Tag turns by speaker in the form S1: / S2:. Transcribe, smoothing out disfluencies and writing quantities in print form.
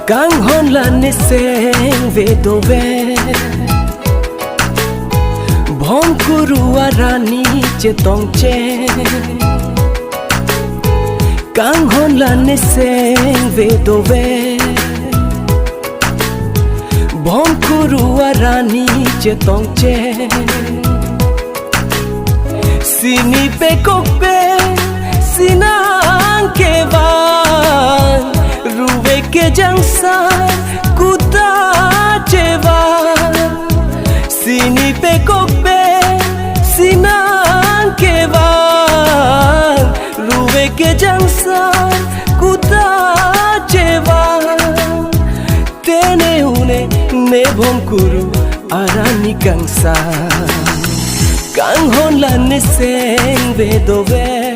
S1: Kang hon lan ni seng ve do ve Bom kuru arani che tong che Kang hon lan ni seng ve do ve Bom kuru arani che tong che Sini pe kok pe sinang ke van Ruve ke jangsa kuta cheva Sini pe kok pe sinang ke van Ruve ke jangsa kuta cheva Tene une ne bom kuru arani kangsa Kang hon lan ni seng ve do ve